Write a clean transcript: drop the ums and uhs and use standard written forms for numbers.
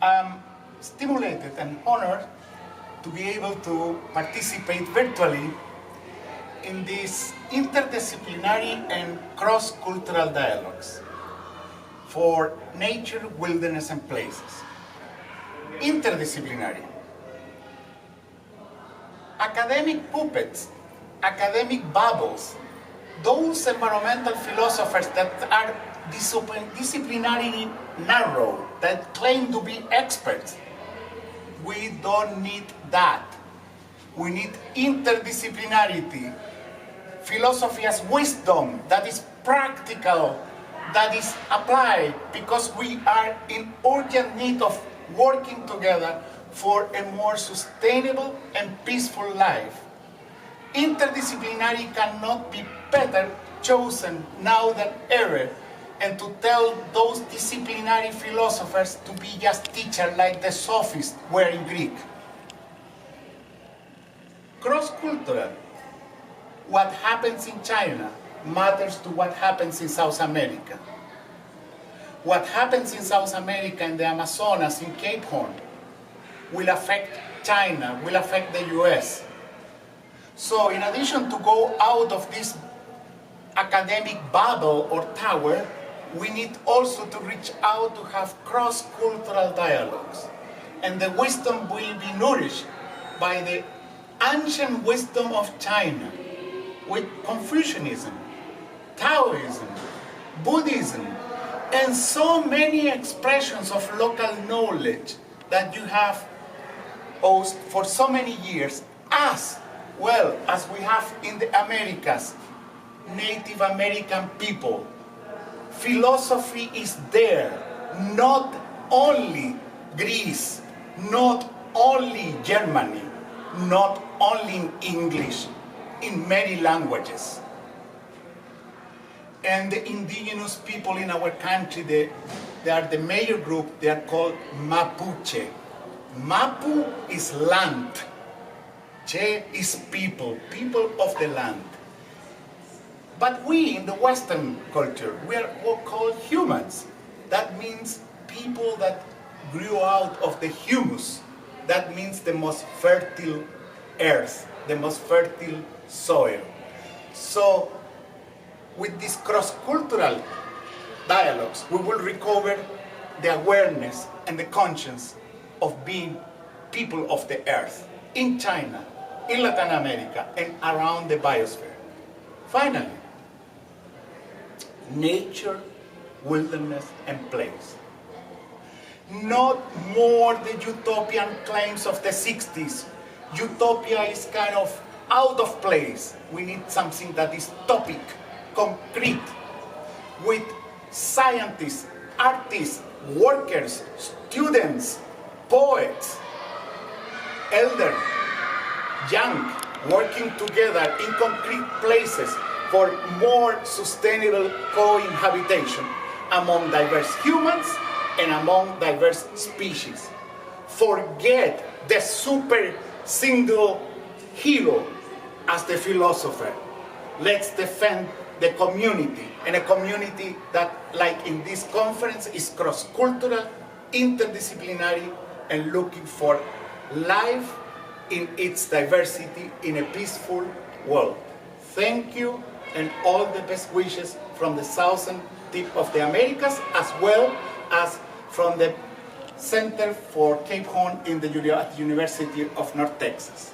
I'm stimulated and honored to be able to participate virtually in these interdisciplinary and cross-cultural dialogues for nature, wilderness, and places. Interdisciplinary. Academic puppets, academic bubbles, those environmental philosophers that are disciplinarily narrow, that claim to be experts, we don't need that. We need interdisciplinarity, philosophy as wisdom that is practical, that is applied, because we are in urgent need of working together for a more sustainable and peaceful life. Interdisciplinary cannot be better chosen now than ever, and to tell those disciplinary philosophers to be just teachers like the sophists were in Greek. Cross-cultural. What happens in China matters to what happens in South America. What happens in South America, in the Amazonas, in Cape Horn, will affect China, will affect the US. So in addition to go out of this academic bubble or tower, we need also to reach out to have cross-cultural dialogues. And the wisdom will be nourished by the ancient wisdom of China, with Confucianism, Taoism, Buddhism, and so many expressions of local knowledge that you have posed for so many years, as well as we have in the Americas, Native American people. Philosophy is there, not only Greece, not only Germany, not only in English, in many languages. And the indigenous people in our country, they are the major group, they are called Mapuche. Mapu is land, Che is people, people of the land. But we, in the Western culture, we are called humans. That means people that grew out of the humus. That means the most fertile earth, the most fertile soil. So, with these cross-cultural dialogues, we will recover the awareness and the conscience of being people of the earth in China, in Latin America, and around the biosphere. Finally, nature, wilderness, and place. Not more the utopian claims of the 60s. Utopia is kind of out of place. We need something that is topic, concrete, with scientists, artists, workers, students, poets, elder, young, working together in concrete places for more sustainable co-inhabitation among diverse humans and among diverse species. Forget the super single hero as the philosopher. Let's defend the community, and a community that, like in this conference, is cross-cultural, interdisciplinary, and looking for life in its diversity in a peaceful world. Thank you, and all the best wishes from the southern tip of the Americas, as well as from the Center for Cape Horn in the University of North Texas.